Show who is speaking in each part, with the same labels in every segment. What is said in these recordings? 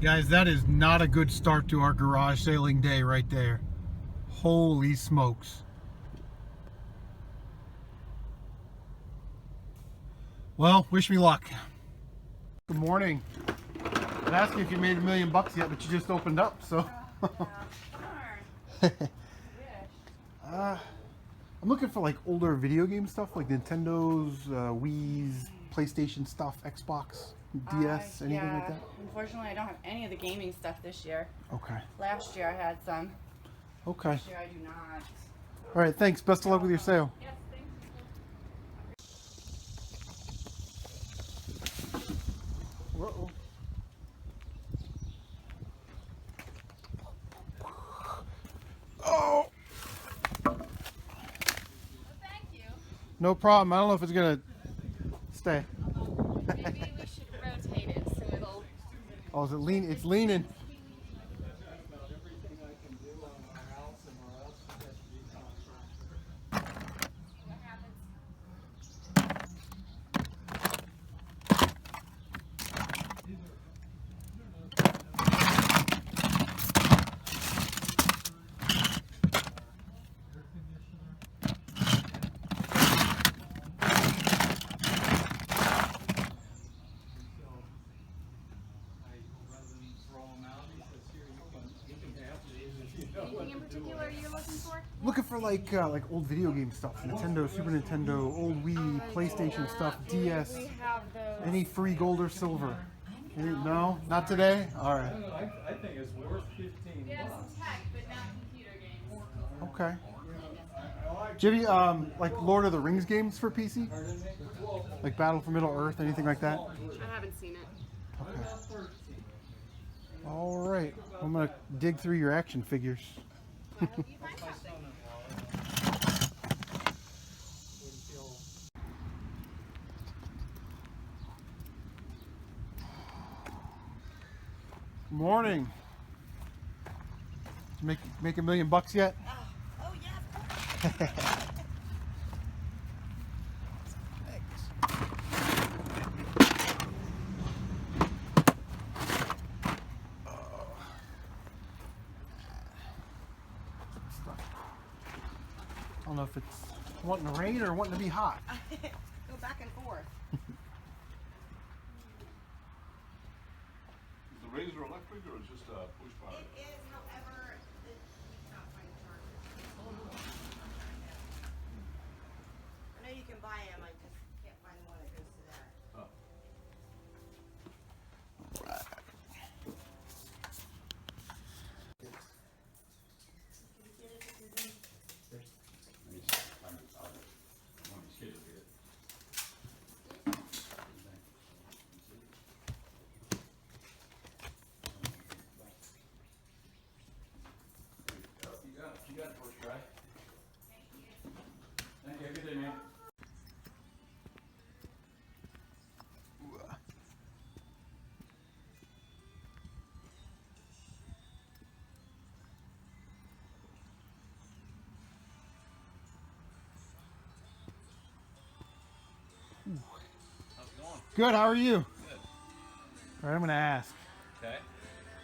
Speaker 1: Guys, that is not a good start to our garage sailing day right there. Holy smokes. Well, wish me luck. Good morning. I'd ask you if you made $1 million yet, but you just opened up, so. I'm looking for like older video game stuff, like Nintendo's, Wii's, PlayStation stuff, Xbox, DS, anything like that?
Speaker 2: Unfortunately, I don't have any of the gaming stuff this year.
Speaker 1: Okay.
Speaker 2: Last year I had some.
Speaker 1: Okay.
Speaker 2: This year I do not.
Speaker 1: All right, thanks. Best of luck with your sale.
Speaker 2: Yes, thank you.
Speaker 1: Uh-oh. Oh!
Speaker 2: Well, thank you.
Speaker 1: No problem. I don't know if it's going to stay.
Speaker 2: Maybe we should rotate it so it'll...
Speaker 1: Oh, is it lean? It's leaning.
Speaker 2: What happens? Anything in particular you're looking for?
Speaker 1: Looking for like old video game stuff. Nintendo, Super Nintendo, old Wii, PlayStation stuff, DS.
Speaker 2: We have those.
Speaker 1: Any free gold or silver? No? Not today? All right.
Speaker 3: I think it's worth 15
Speaker 2: We have
Speaker 3: bucks.
Speaker 2: some tech, but not computer games.
Speaker 1: Okay. Do you have any, like Lord of the Rings games for PC? Like Battle for Middle Earth, anything like that?
Speaker 2: I haven't seen it.
Speaker 1: Okay. All right. I'm going to dig through your action figures.
Speaker 2: I hope you find something.
Speaker 1: Morning. Did you make $1 million yet?
Speaker 2: Oh yeah, of course.
Speaker 1: I don't know if it's wanting to rain or wanting to be hot.
Speaker 2: Go back and forth.
Speaker 4: Is the razor electric or is it just a push button?
Speaker 2: It is, however, we cannot find a charger. I know you can buy them, I just can't find the one that goes to that.
Speaker 4: Oh.
Speaker 3: You got it first try. Thank you. Have a good day, man. How's it going?
Speaker 1: Good, how are you?
Speaker 3: Good.
Speaker 1: All right, I'm going to ask.
Speaker 3: Okay.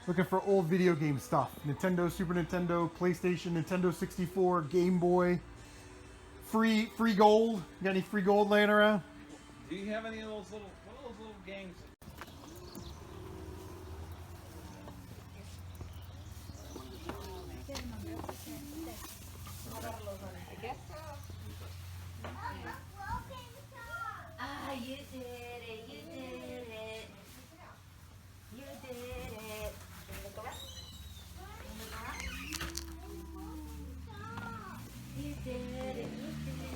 Speaker 1: Looking for old video game stuff. Nintendo, Super Nintendo, PlayStation, Nintendo 64, Game Boy. Free gold. You got any free gold laying around?
Speaker 3: Do you have any of those little, what are those little games?
Speaker 2: Ah, you did it, you did it. You did it. Can you look around? Can you look around? You did it, you did it.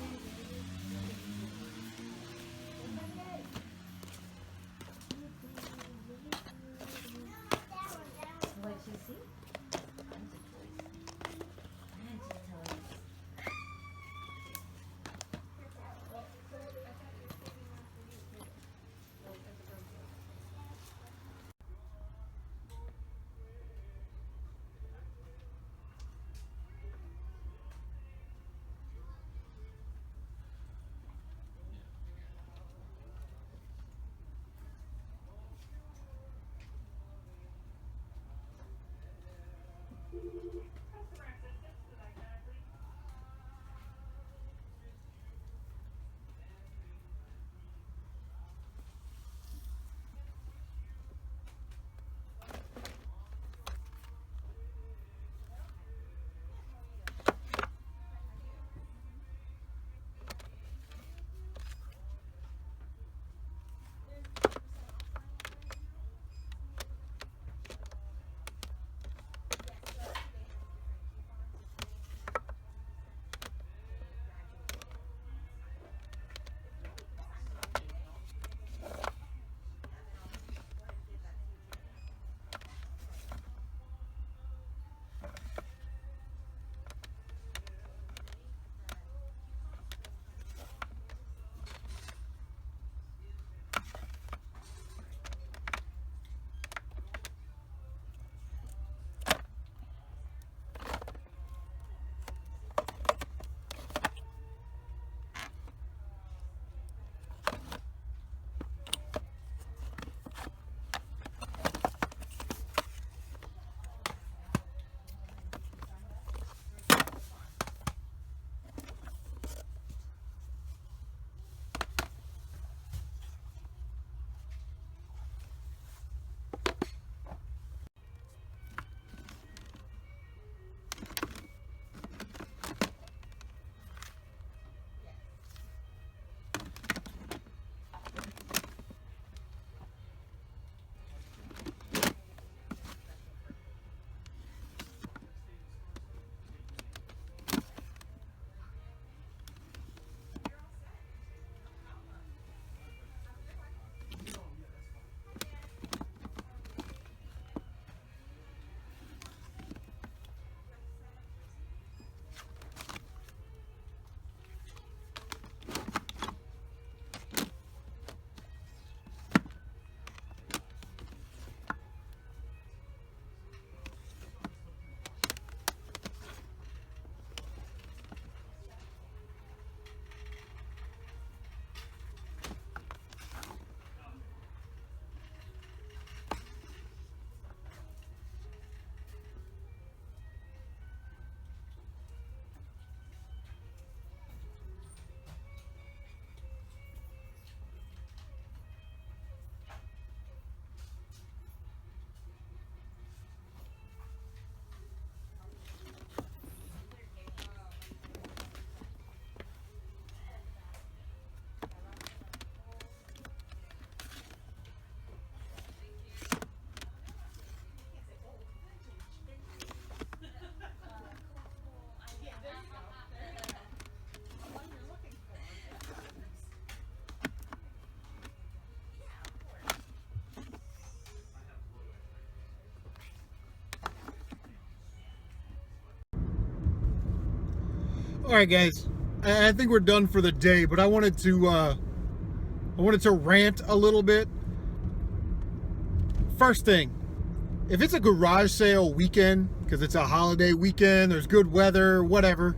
Speaker 1: All right, guys. I think we're done for the day, but I wanted to rant a little bit. First thing, if it's a garage sale weekend, because it's a holiday weekend, there's good weather, whatever,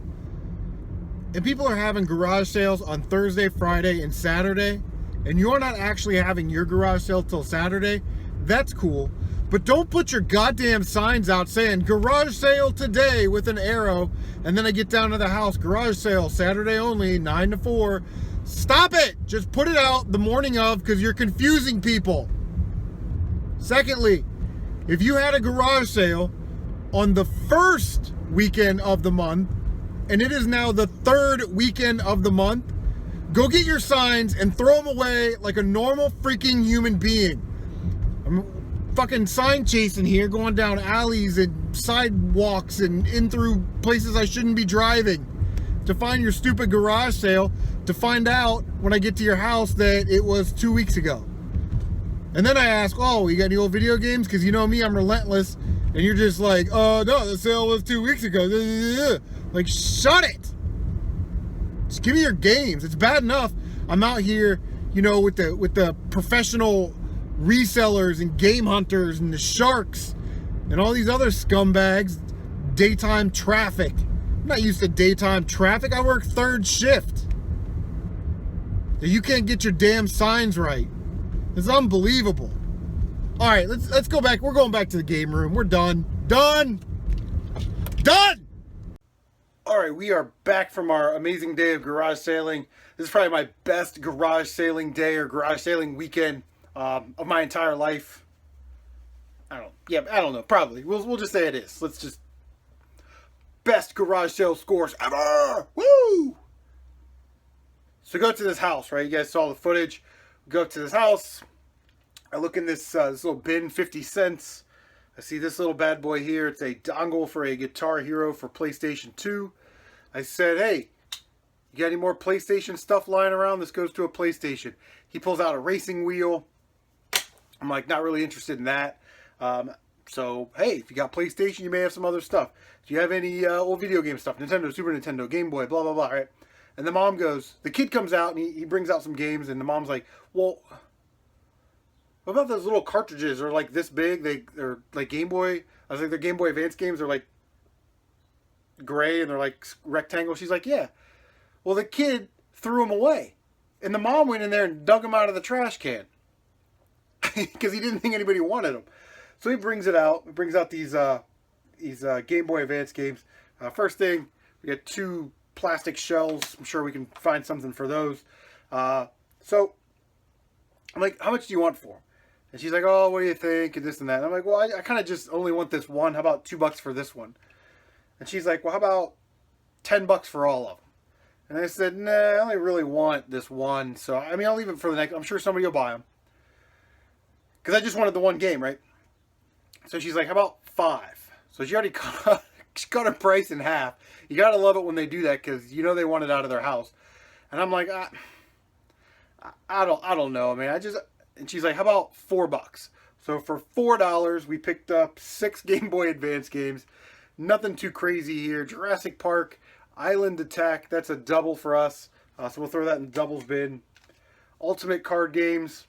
Speaker 1: and people are having garage sales on Thursday, Friday, and Saturday, and you're not actually having your garage sale till Saturday, that's cool. But don't put your goddamn signs out saying garage sale today with an arrow, and then I get down to the house, garage sale Saturday only, 9 to 4. Stop it! Just put it out the morning of, because you're confusing people. Secondly, if you had a garage sale on the first weekend of the month, and it is now the third weekend of the month, go get your signs and throw them away like a normal freaking human being. I'm fucking sign chasing here, going down alleys and sidewalks and in through places I shouldn't be driving to find your stupid garage sale, to find out when I get to your house that it was 2 weeks ago. And then I ask, oh, you got any old video games? Because you know me, I'm relentless. And you're just like, oh, no, the sale was 2 weeks ago. Like, shut it. Just give me your games. It's bad enough I'm out here, you know, with the professional resellers and game hunters and the sharks and all these other scumbags. Daytime traffic. I'm not used to daytime traffic. I work third shift. You can't get your damn signs right. It's unbelievable. All right, let's go back. We're going back to the game room. We're done. Done. All right, we are back from our amazing day of garage sailing. This is probably my best garage sailing day or garage sailing weekend of my entire life. I don't know. Probably. We'll just say it is. Let's just best garage sale scores ever. Woo! So go to this house, right? You guys saw the footage. Go up to this house. I look in this little bin, 50 cents. I see this little bad boy here. It's a dongle for a Guitar Hero for PlayStation 2. I said, hey, you got any more PlayStation stuff lying around? This goes to a PlayStation. He pulls out a racing wheel. I'm like, not really interested in that. So, hey, if you got PlayStation, you may have some other stuff. Do you have any old video game stuff? Nintendo, Super Nintendo, Game Boy, blah, blah, blah, right? And the mom goes, the kid comes out and he brings out some games, and the mom's like, well, what about those little cartridges? They're like this big. They're like Game Boy. I was like, they're Game Boy Advance games. They're like gray and they're like rectangle. She's like, yeah. Well, the kid threw them away. And the mom went in there and dug them out of the trash can. Because he didn't think anybody wanted them. So he brings it out. He brings out these Game Boy Advance games. First thing, we got 2 plastic shells. I'm sure we can find something for those. So I'm like, how much do you want for them? And she's like, oh, what do you think? And this and that. And I'm like, well, I kind of just only want this one. How about $2 for this one? And she's like, well, how about $10 for all of them? And I said, nah, I only really want this one. So, I mean, I'll leave it for the next. I'm sure somebody will buy them. Because I just wanted the one game, right? So she's like, how about 5? So she already cut her price in half. You got to love it when they do that because you know they want it out of their house. And I'm like, I don't know, man. And she's like, how about $4? So for $4, we picked up 6 Game Boy Advance games. Nothing too crazy here. Jurassic Park, Island Attack, that's a double for us. So we'll throw that in the doubles bin. Ultimate card games.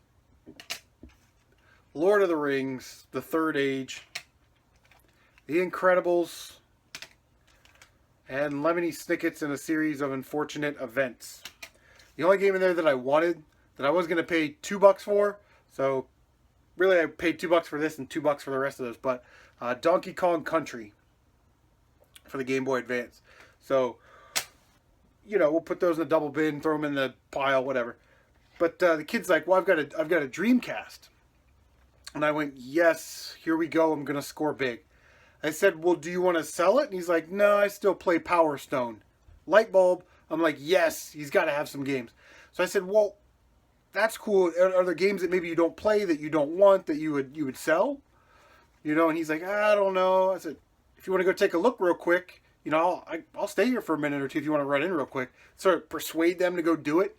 Speaker 1: Lord of the Rings, The Third Age. The Incredibles. And Lemony Snicket's in a series of unfortunate events. The only game in there that I wanted, that I was going to pay $2 for. So, really I paid $2 for this and $2 for the rest of those. But Donkey Kong Country for the Game Boy Advance. So, you know, we'll put those in the double bin, throw them in the pile, whatever. But the kid's like, well, I've got a Dreamcast. And I went, yes, here we go. I'm going to score big. I said, well, do you want to sell it? And he's like, no, I still play Power Stone. Light bulb. I'm like, yes, he's got to have some games. So I said, well, that's cool. Are there games that maybe you don't play, that you don't want, that you would sell? You know, and he's like, I don't know. I said, if you want to go take a look real quick, you know, I'll stay here for a minute or two if you want to run in real quick. Sort of persuade them to go do it.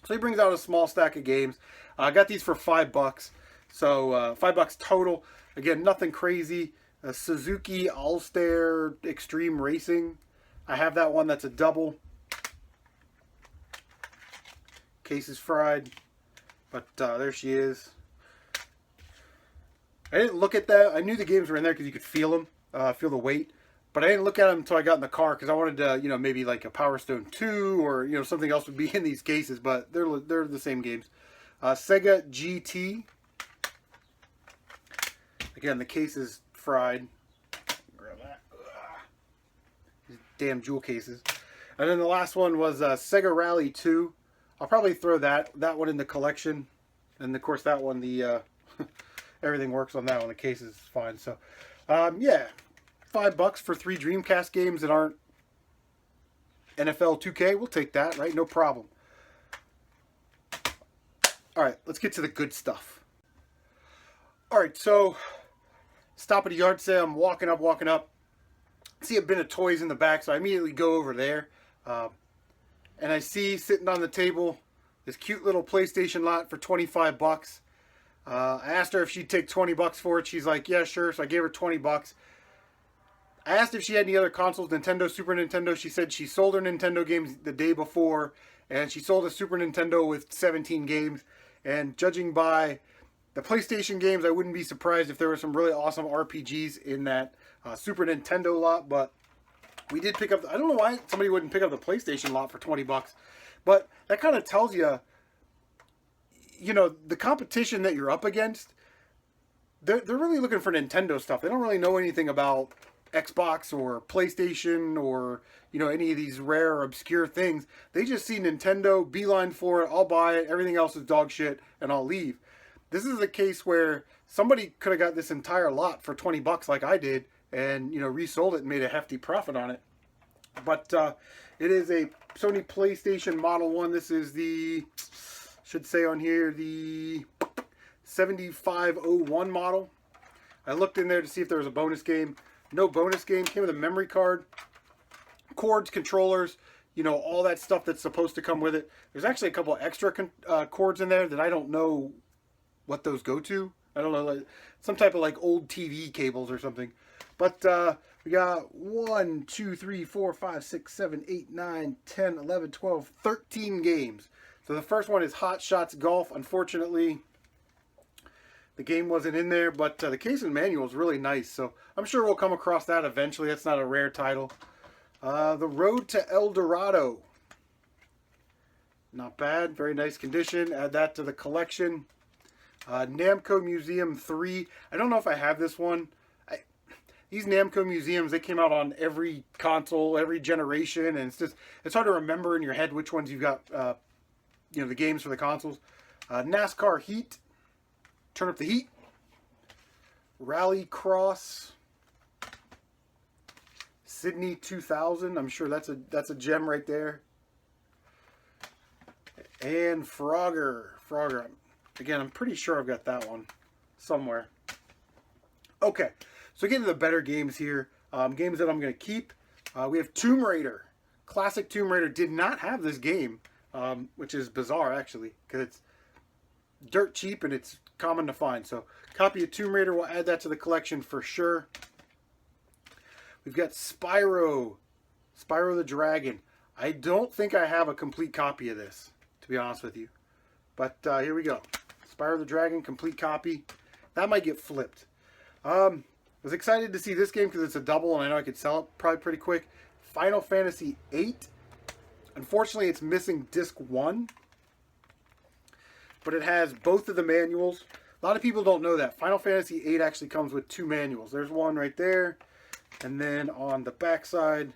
Speaker 1: So he brings out a small stack of games. I got these for $5. So $5 total. Again, nothing crazy. Suzuki All-Star Extreme Racing. I have that one that's a double. Case is fried, but there she is. I didn't look at that. I knew the games were in there because you could feel them, feel the weight. But I didn't look at them until I got in the car because I wanted to, you know, maybe like a Power Stone 2 or, you know, something else would be in these cases. But they're the same games. Sega GT. Again, the case is fried. Grab that. Ugh. These damn jewel cases. And then the last one was Sega Rally 2. I'll probably throw that one in the collection. And of course that one, the everything works on that one. The case is fine. So, yeah. $5 for 3 Dreamcast games that aren't NFL 2K. We'll take that, right? No problem. All right, let's get to the good stuff. All right, so stop at a yard sale. I'm walking up. See a bin of toys in the back, so I immediately go over there. And I see sitting on the table this cute little PlayStation lot for $25. I asked her if she'd take $20 for it. She's like, yeah, sure. So I gave her $20. I asked if she had any other consoles, Nintendo, Super Nintendo. She said she sold her Nintendo games the day before, and she sold a Super Nintendo with 17 games. And judging by the PlayStation games, I wouldn't be surprised if there were some really awesome RPGs in that Super Nintendo lot. But we did pick up, I don't know why somebody wouldn't pick up the PlayStation lot for $20. But that kind of tells you, you know, the competition that you're up against, they're really looking for Nintendo stuff. They don't really know anything about Xbox or PlayStation or, you know, any of these rare or obscure things. They just see Nintendo, beeline for it, I'll buy it, everything else is dog shit, and I'll leave. This is a case where somebody could have got this entire lot for $20 like I did and, you know, resold it and made a hefty profit on it. But it is a Sony PlayStation Model 1. This is the, should say on here, the 7501 model. I looked in there to see if there was a bonus game. No bonus game. Came with a memory card, cords, controllers, you know, all that stuff that's supposed to come with it. There's actually a couple extra cords in there that I don't know what those go to. I don't know, like some type of like old TV cables or something. But we got 1, 2, 3, 4, 5, 6, 7, 8, 9, 10, 11, 12, 13 games. So the first one is Hot Shots Golf. Unfortunately, the game wasn't in there, but the case and manual is really nice, so I'm sure we'll come across that eventually. That's not a rare title. The Road to El Dorado. Not bad. Very nice condition. Add that to the collection. Namco Museum 3. I don't know if I have this one. These Namco Museums, they came out on every console, every generation, and it's hard to remember in your head which ones you've got, you know, the games for the consoles. NASCAR Heat. Turn up the heat. Rally Cross. Sydney 2000. I'm sure that's a gem right there. And Frogger. Again, I'm pretty sure I've got that one somewhere. Okay, so getting to the better games here. Games that I'm going to keep. We have Tomb Raider. Classic Tomb Raider did not have this game, which is bizarre actually, because it's dirt cheap and it's common to find. So copy of Tomb Raider, we'll add that to the collection for sure. We've got Spyro the Dragon. I don't think I have a complete copy of this, to be honest with you, but here we go. Spyro the Dragon, complete copy. That might get flipped. Was excited to see this game because it's a double and I know I could sell it probably pretty quick. Final Fantasy VIII. Unfortunately, it's missing disc 1. But it has both of the manuals. A lot of people don't know that. Final Fantasy VIII actually comes with 2 manuals. There's one right there. And then on the back side,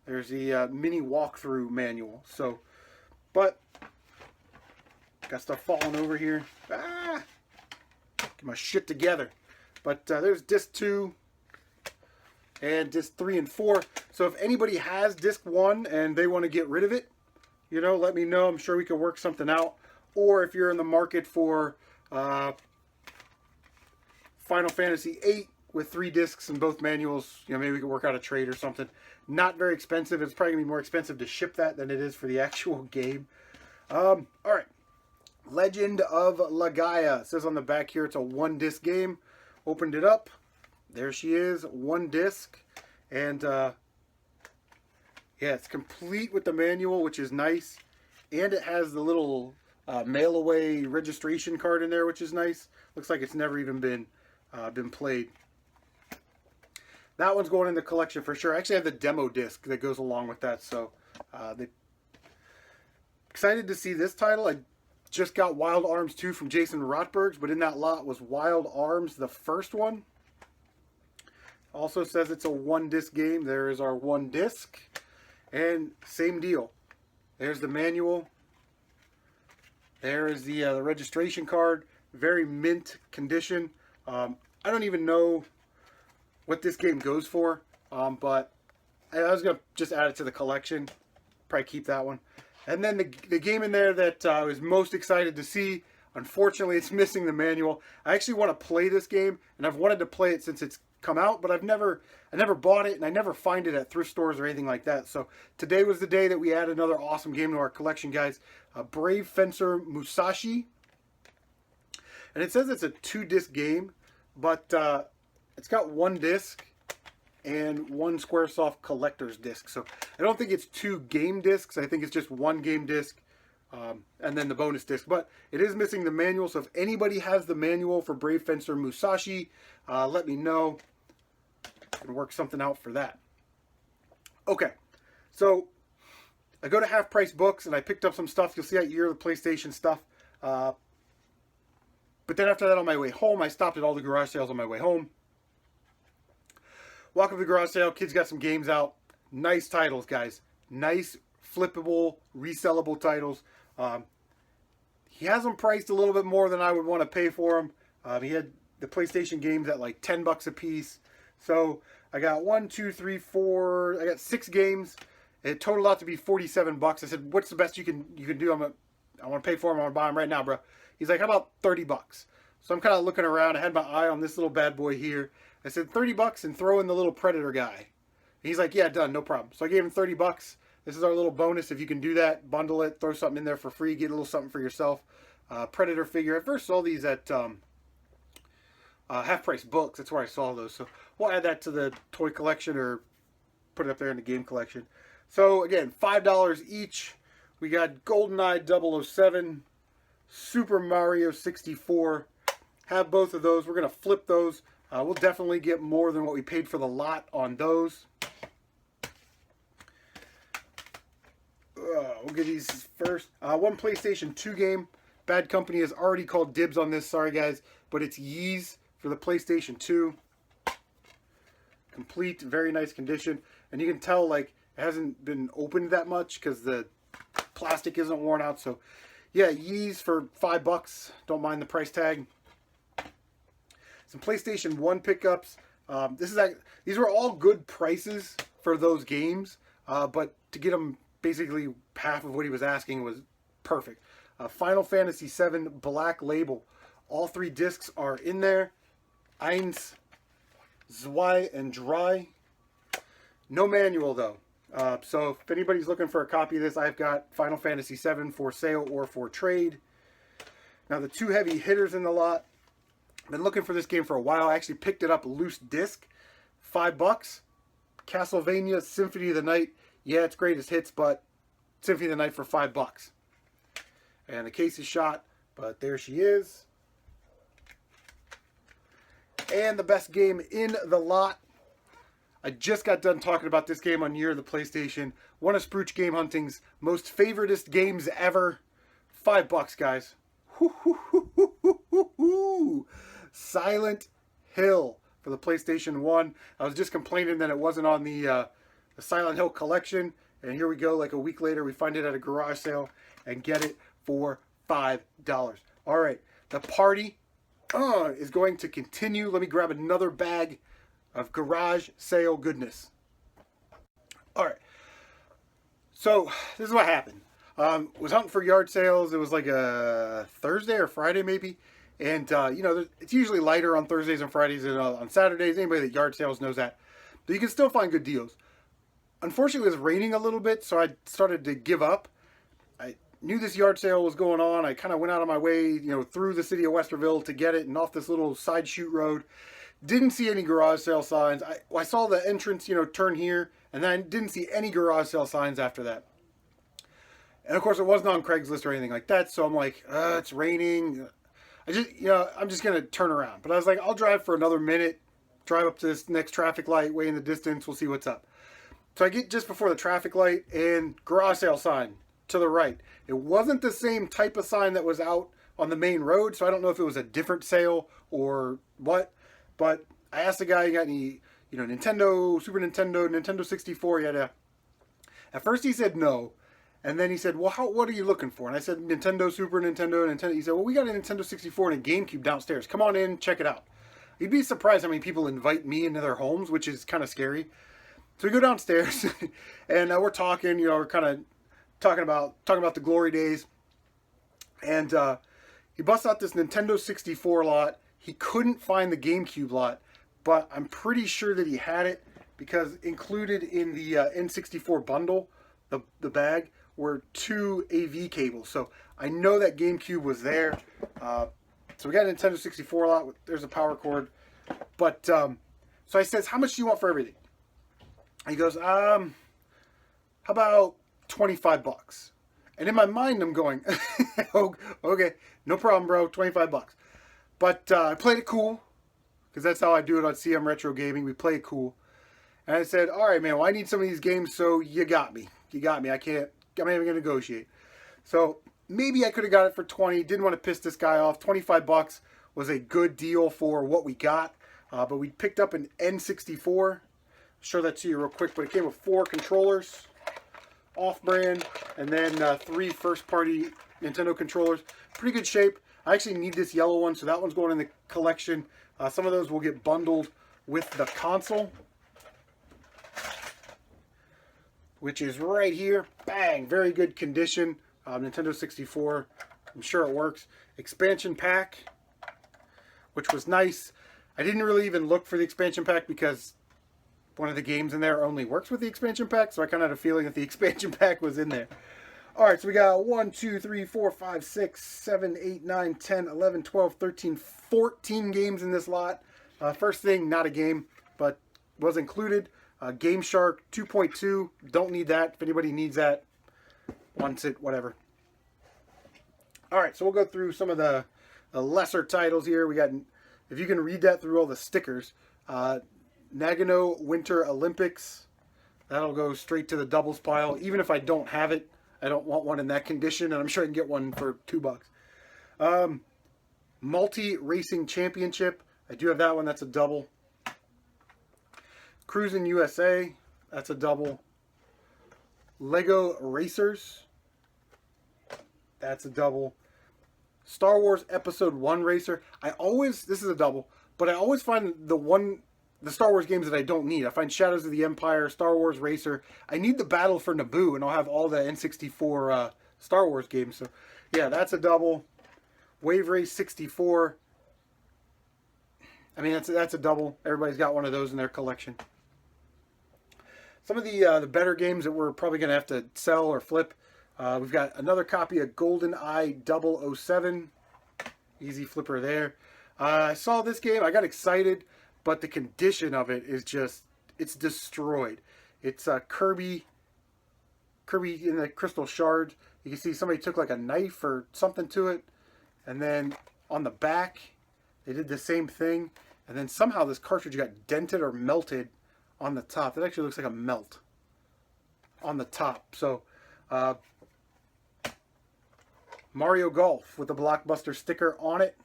Speaker 1: there's the mini walkthrough manual. So, but, got stuff falling over here. Ah! Get my shit together. But there's disc 2 and disc 3 and 4. So if anybody has disc 1 and they want to get rid of it, you know, let me know. I'm sure we can work something out. Or if you're in the market for Final Fantasy VIII with 3 discs and both manuals, you know, maybe we can work out a trade or something. Not very expensive. It's probably going to be more expensive to ship that than it is for the actual game. All right. Legend of Legaia. It says on the back here it's a 1-disc game. Opened it up. There she is. 1 disc. And Yeah, it's complete with the manual, which is nice. And it has the little mail-away registration card in there, which is nice. Looks like it's never even been played. That one's going in the collection for sure. I actually have the demo disc that goes along with that, so excited to see this title. I just got Wild Arms 2 from Jason Rotberg's, but in that lot was Wild Arms, the first one. Also says it's a one-disc game. There is our one disc. And same deal. There's the manual. There is the registration card. Very mint condition. I don't even know what this game goes for, but I was going to just add it to the collection. Probably keep that one. And then the game in there that I was most excited to see, unfortunately it's missing the manual. I actually want to play this game, and I've wanted to play it since it's come out, but I never bought it, and I never find it at thrift stores or anything like that. So today was the day that we add another awesome game to our collection, guys. Brave Fencer Musashi. And it says it's a 2-disc game, but it's got one disc and one Squaresoft collector's disc. So I don't think it's 2 game discs. I think it's just 1 game disc and then the bonus disc. But it is missing the manual, so if anybody has the manual for Brave Fencer Musashi, let me know. I can work something out for that. Okay, so I go to Half Price Books and I picked up some stuff. You'll see that Year of the PlayStation stuff. But then after that, on my way home, I stopped at all the garage sales on my way home. Walk up to the garage sale. Kids got some games out. Nice titles, guys. Nice, flippable, resellable titles. He has them priced a little bit more than I would want to pay for them. He had the PlayStation games at like $10 a piece. So I got 1, 2, 3, 4. I got 6 games. It totaled out to be $47. I said, "What's the best you can do? I want to pay for them. I want to buy them right now, bro." He's like, "How about $30?" So I'm kind of looking around. I had my eye on this little bad boy here. I said, $30 and throw in the little Predator guy. And he's like, "Yeah, done, no problem." So I gave him $30. This is our little bonus. If you can do that, bundle it, throw something in there for free, get a little something for yourself. Predator figure. I first saw these at Half Price Books. That's where I saw those. So we'll add that to the toy collection or put it up there in the game collection. So again, $5 each. We got GoldenEye 007, Super Mario 64. Have both of those. We're going to flip those. We'll definitely get more than what we paid for the lot on those. We'll get these first. One PlayStation 2 game. Bad Company has already called dibs on this. Sorry, guys. But it's Yeez for the PlayStation 2. Complete, very nice condition. And you can tell, like, it hasn't been opened that much because the plastic isn't worn out. So, yeah, Yeez for $5. Don't mind the price tag. Some PlayStation 1 pickups. These were all good prices for those games. But to get them basically half of what he was asking was perfect. Final Fantasy VII Black Label. All 3 discs are in there. Eins, Zwei, and Drei. No manual, though. So if anybody's looking for a copy of this, I've got Final Fantasy VII for sale or for trade. Now, the 2 heavy hitters in the lot. I've been looking for this game for a while. I actually picked it up loose disc. $5. Castlevania Symphony of the Night. Yeah, it's greatest hits, but Symphony of the Night for $5. And the case is shot, but there she is. And the best game in the lot. I just got done talking about this game on Year of the PlayStation. One of Sprooch Game Hunting's most favoritist games ever. $5, guys. Silent Hill for the PlayStation 1. I was just complaining that it wasn't on the Silent Hill collection. And here we go, like a week later, we find it at a garage sale and get it for $5. All right, the party is going to continue. Let me grab another bag of garage sale goodness. All right, so this is what happened. Was hunting for yard sales. It was like a Thursday or Friday maybe. And, you know, it's usually lighter on Thursdays and Fridays than on Saturdays. Anybody that yard sales knows that. But you can still find good deals. Unfortunately, it was raining a little bit, so I started to give up. I knew this yard sale was going on. I kind of went out of my way, you know, through the city of Westerville to get it and off this little side shoot road. Didn't see any garage sale signs. I saw the entrance, turn here, and then I didn't see any garage sale signs after that. And of course, it wasn't on Craigslist or anything like that. So I'm like, it's raining. I'm just gonna turn around. But I was like, I'll drive for another minute, drive up to this next traffic light, way in the distance. We'll see what's up. So I get just before the traffic light and garage sale sign to the right. It wasn't the same type of sign that was out on the main road, so I don't know if it was a different sale or what. But I asked the guy, you got any, Nintendo, Super Nintendo, Nintendo 64? At first he said no. And then he said, well, what are you looking for? And I said, Nintendo, Super Nintendo, Nintendo. He said, well, we got a Nintendo 64 and a GameCube downstairs. Come on in, check it out. You'd be surprised how many people invite me into their homes, which is kind of scary. So we go downstairs, and we're talking, we're kind of talking about the glory days. And he busts out this Nintendo 64 lot. He couldn't find the GameCube lot, but I'm pretty sure that he had it because included in the N64 bundle, the bag, were 2 AV cables. So I know that GameCube was there. So we got a Nintendo 64 lot. There's a power cord. But so I says, how much do you want for everything? He goes, how about $25? And in my mind, I'm going, okay, no problem, bro, $25. But I played it cool, because that's how I do it on CM Retro Gaming. We play it cool. And I said, all right, man, well, I need some of these games, so you got me. I'm not even going to negotiate. So maybe I could have got it for 20. Didn't want to piss this guy off. $25 was a good deal for what we got. But we picked up an N64. I'll show that to you real quick. But it came with 4 controllers, off-brand, and then 3 first-party Nintendo controllers. Pretty good shape. I actually need this yellow one, so that one's going in the collection. Some of those will get bundled with the console, which is right here. Bang! Very good condition. Nintendo 64. I'm sure it works. Expansion pack, which was nice. I didn't really even look for the expansion pack because one of the games in there only works with the expansion pack, so I kind of had a feeling that the expansion pack was in there. Alright, so we got 1, 2, 3, 4, 5, 6, 7, 8, 9, 10, 11, 12, 13, 14 games in this lot. First thing, not a game, but was included. Game Shark 2.2. Don't need that. If anybody needs that, wants it, whatever. Alright, so we'll go through some of the lesser titles here. We got, if you can read that through all the stickers, Nagano Winter Olympics. That'll go straight to the doubles pile. Even if I don't have it, I don't want one in that condition, and I'm sure I can get one for $2. Multi Racing Championship. I do have that one. That's a double. Cruisin' USA. That's a double. Lego Racers. That's a double. Star Wars Episode 1 Racer. This is a double, but I always find the Star Wars games that I don't need. I find Shadows of the Empire, Star Wars Racer. I need the Battle for Naboo, and I'll have all the N64 Star Wars games. So, yeah, that's a double. Wave Race 64. I mean, that's a double. Everybody's got one of those in their collection. Some of the better games that we're probably going to have to sell or flip. We've got another copy of GoldenEye 007. Easy flipper there. I saw this game. I got excited. But the condition of it is just, it's destroyed. It's Kirby in the crystal shards. You can see somebody took like a knife or something to it. And then on the back, they did the same thing. And then somehow this cartridge got dented or melted on the top. It actually looks like a melt on the top. So, Mario Golf with the Blockbuster sticker on it.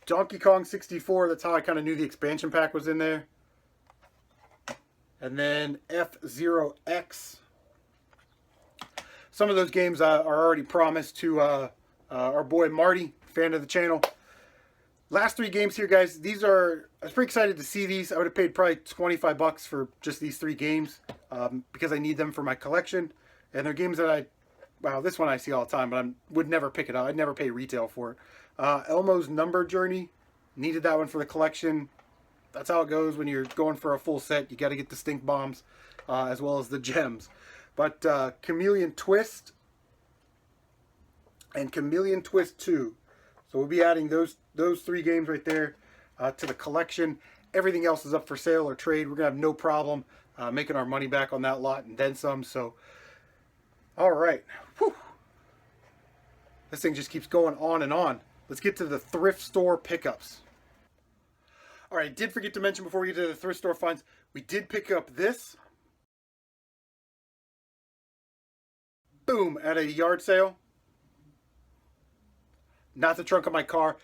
Speaker 1: Donkey Kong 64, that's how I kind of knew the expansion pack was in there. And then F-Zero X. Some of those games are already promised to our boy Marty, fan of the channel. Last 3 games here, guys. I was pretty excited to see these. I would have paid probably $25 for just these 3 games because I need them for my collection. And they're games that this one I see all the time, but I would never pick it up. I'd never pay retail for it. Elmo's Number Journey. Needed that one for the collection. That's how it goes when you're going for a full set. You got to get the stink bombs as well as the gems. But Chameleon Twist and Chameleon Twist 2. So we'll be adding those those 3 games right there to the collection. Everything else is up for sale or trade. We're going to have no problem making our money back on that lot and then some. So, all right. Whew. This thing just keeps going on and on. Let's get to the thrift store pickups. All right, I did forget to mention before we get to the thrift store finds, we did pick up this. Boom, at a yard sale. Not the trunk of my car.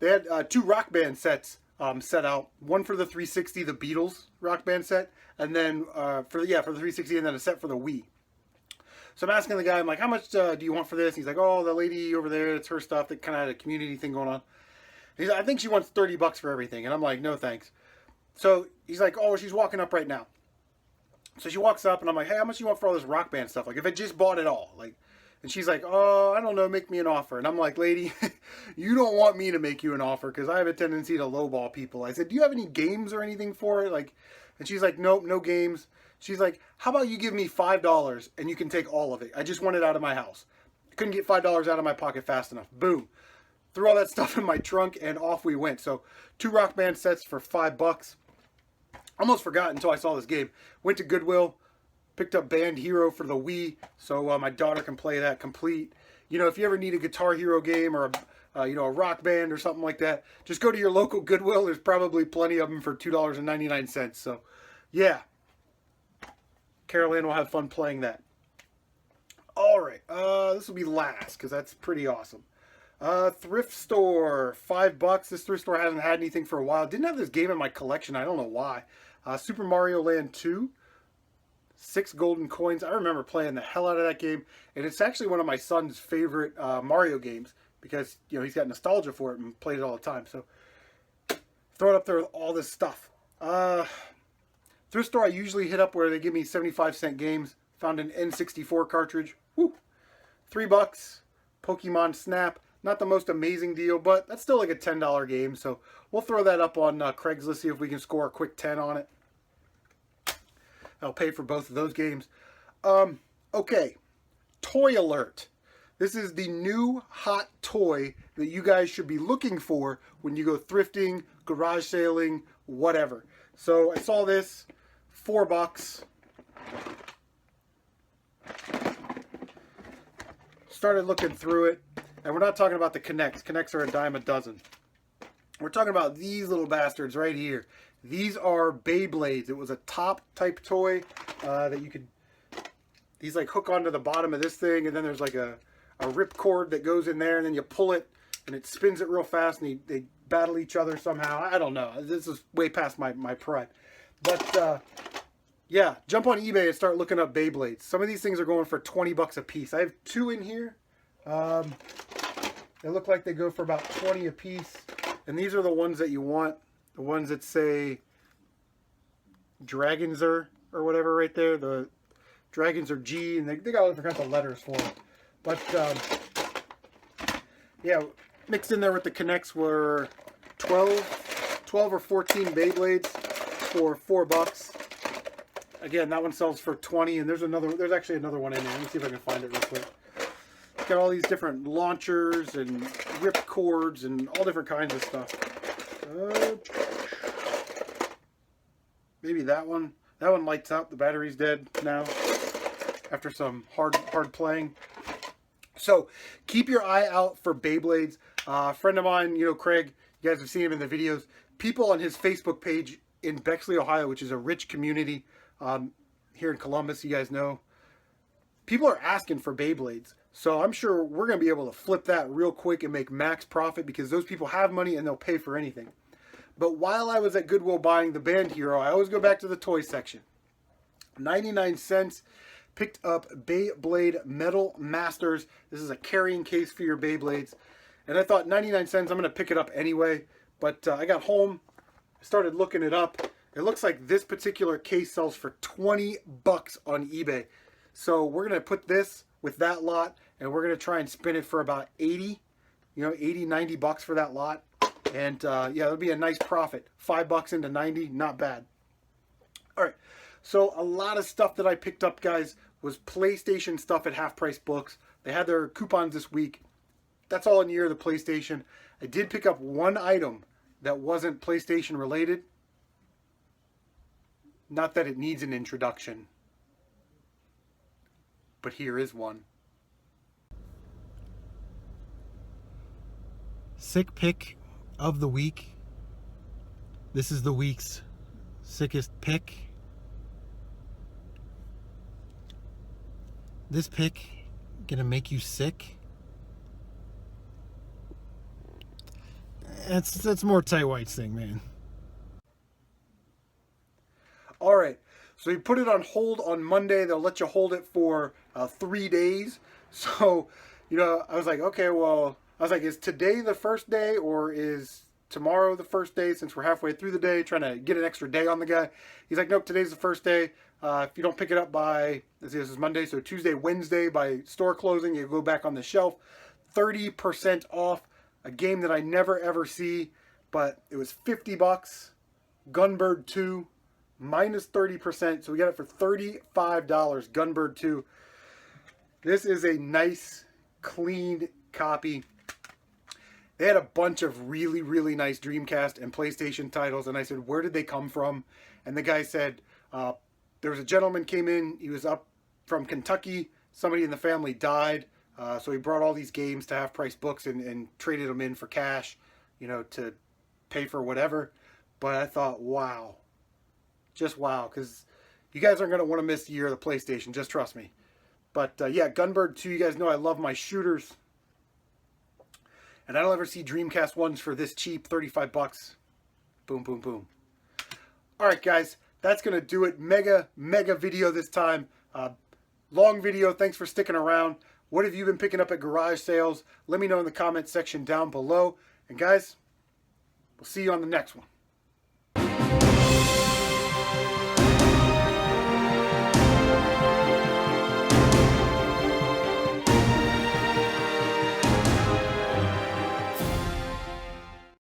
Speaker 1: They had 2 Rock Band sets set out. One for the 360, the Beatles Rock Band set, and then for the 360, and then a set for the Wii. So I'm asking the guy, I'm like, how much do you want for this? He's like, oh, the lady over there, it's her stuff. That kind of had a community thing going on. He's like, I think she wants $30 for everything. And I'm like, no thanks. So he's like, oh, she's walking up right now. So she walks up and I'm like, hey, how much do you want for all this Rock Band stuff? Like, if I just bought it all. Like, and she's like, oh, I don't know, make me an offer. And I'm like, lady, you don't want me to make you an offer because I have a tendency to lowball people. I said, do you have any games or anything for it? Like, and she's like, nope, no games. She's like, how about you give me $5 and you can take all of it? I just want it out of my house. I couldn't get $5 out of my pocket fast enough. Boom. Threw all that stuff in my trunk and off we went. So 2 Rock Band sets for $5. Almost forgot until I saw this game. Went to Goodwill, picked up Band Hero for the Wii, so my daughter can play that complete. You know, if you ever need a Guitar Hero game or a Rock Band or something like that, just go to your local Goodwill. There's probably plenty of them for $2.99. So, yeah. Carol Ann will have fun playing that. All right, this will be last because that's pretty awesome. Thrift store, $5. This thrift store hasn't had anything for a while. Didn't have this game in my collection. I don't know why. Super Mario Land 2. 6 golden coins. I remember playing the hell out of that game. And it's actually one of my son's favorite Mario games because, you know, he's got nostalgia for it and played it all the time. So, throw it up there with all this stuff. Thrift store I usually hit up where they give me 75-cent games. Found an N64 cartridge. Woo! $3. Pokemon Snap. Not the most amazing deal, but that's still like a $10 game. So we'll throw that up on Craigslist, see if we can score a quick 10 on it. I'll pay for both of those games. Okay. Toy alert. This is the new hot toy that you guys should be looking for when you go thrifting, garage sailing, whatever. So I saw this. $4. Started looking through it. And we're not talking about the Connects. Connects are a dime a dozen. We're talking about these little bastards right here. These are Beyblades. It was a top type toy that you could... These like hook onto the bottom of this thing. And then there's like a rip cord that goes in there. And then you pull it. And it spins it real fast. And they battle each other somehow. I don't know. This is way past my prime. But... yeah, jump on eBay and start looking up Beyblades. Some of these things are going for $20 a piece. I have 2 in here. They look like they go for about 20 a piece. And these are the ones that you want. The ones that say Dragonzer or whatever right there. The Dragons are G, and they got all different kinds of letters for them. But, yeah, mixed in there with the Connects were 12 or 14 Beyblades for $4. Again, that one sells for 20, and there's actually another one in there. Let me see if I can find it real quick. It's got all these different launchers and rip cords and all different kinds of stuff. Maybe that one. That one lights up. The battery's dead now after some hard playing. So keep your eye out for Beyblades. A friend of mine, you know, Craig, you guys have seen him in the videos. People on his Facebook page in Bexley, Ohio, which is a rich community here in Columbus, you guys know. People are asking for Beyblades. So I'm sure we're going to be able to flip that real quick and make max profit because those people have money and they'll pay for anything. But while I was at Goodwill buying the Band Hero, I always go back to the toy section. 99 cents. Picked up Beyblade Metal Masters. This is a carrying case for your Beyblades. And I thought 99 cents, I'm going to pick it up anyway. But I got home, started looking it up. It looks like this particular case sells for $20 on eBay. So we're going to put this with that lot, and we're going to try and spin it for about 80, you know, 80, 90 bucks for that lot. And yeah, it'll be a nice profit. $5 into 90, not bad. All right, so a lot of stuff that I picked up, guys, was PlayStation stuff at Half Price Books. They had their coupons this week. That's all in the year of the PlayStation. I did pick up one item that wasn't PlayStation related. Not that it needs an introduction, but here is one. Sick pick of the week. This is the week's sickest pick. This pick gonna make you sick. That's more Ty White's thing, man. All right, so you put it on hold on Monday. They'll let you hold it for 3 days. So, you know, I was like, okay, well, I was like, is today the first day or is tomorrow the first day? Since we're halfway through the day, trying to get an extra day on the guy. He's like, nope, today's the first day. If you don't pick it up by, this is Monday, so Tuesday, Wednesday by store closing, you go back on the shelf. 30% off a game that I never ever see, but it was $50. Gunbird 2. Minus 30%, so we got it for $35. Gunbird 2. This is a nice, clean copy. They had a bunch of really, really nice Dreamcast and PlayStation titles, and I said, where did they come from? And the guy said, there was a gentleman came in, he was up from Kentucky, somebody in the family died, so he brought all these games to half-price books and traded them in for cash, you know, to pay for whatever. But I thought, wow. Just wow, because you guys aren't going to want to miss the year of the PlayStation. Just trust me. But yeah, Gunbird 2, you guys know I love my shooters. And I don't ever see Dreamcast ones for this cheap, $35. Boom, boom, boom. All right, guys, that's going to do it. Mega video this time. Long video. Thanks for sticking around. What have you been picking up at garage sales? Let me know in the comment section down below. And guys, we'll see you on the next one.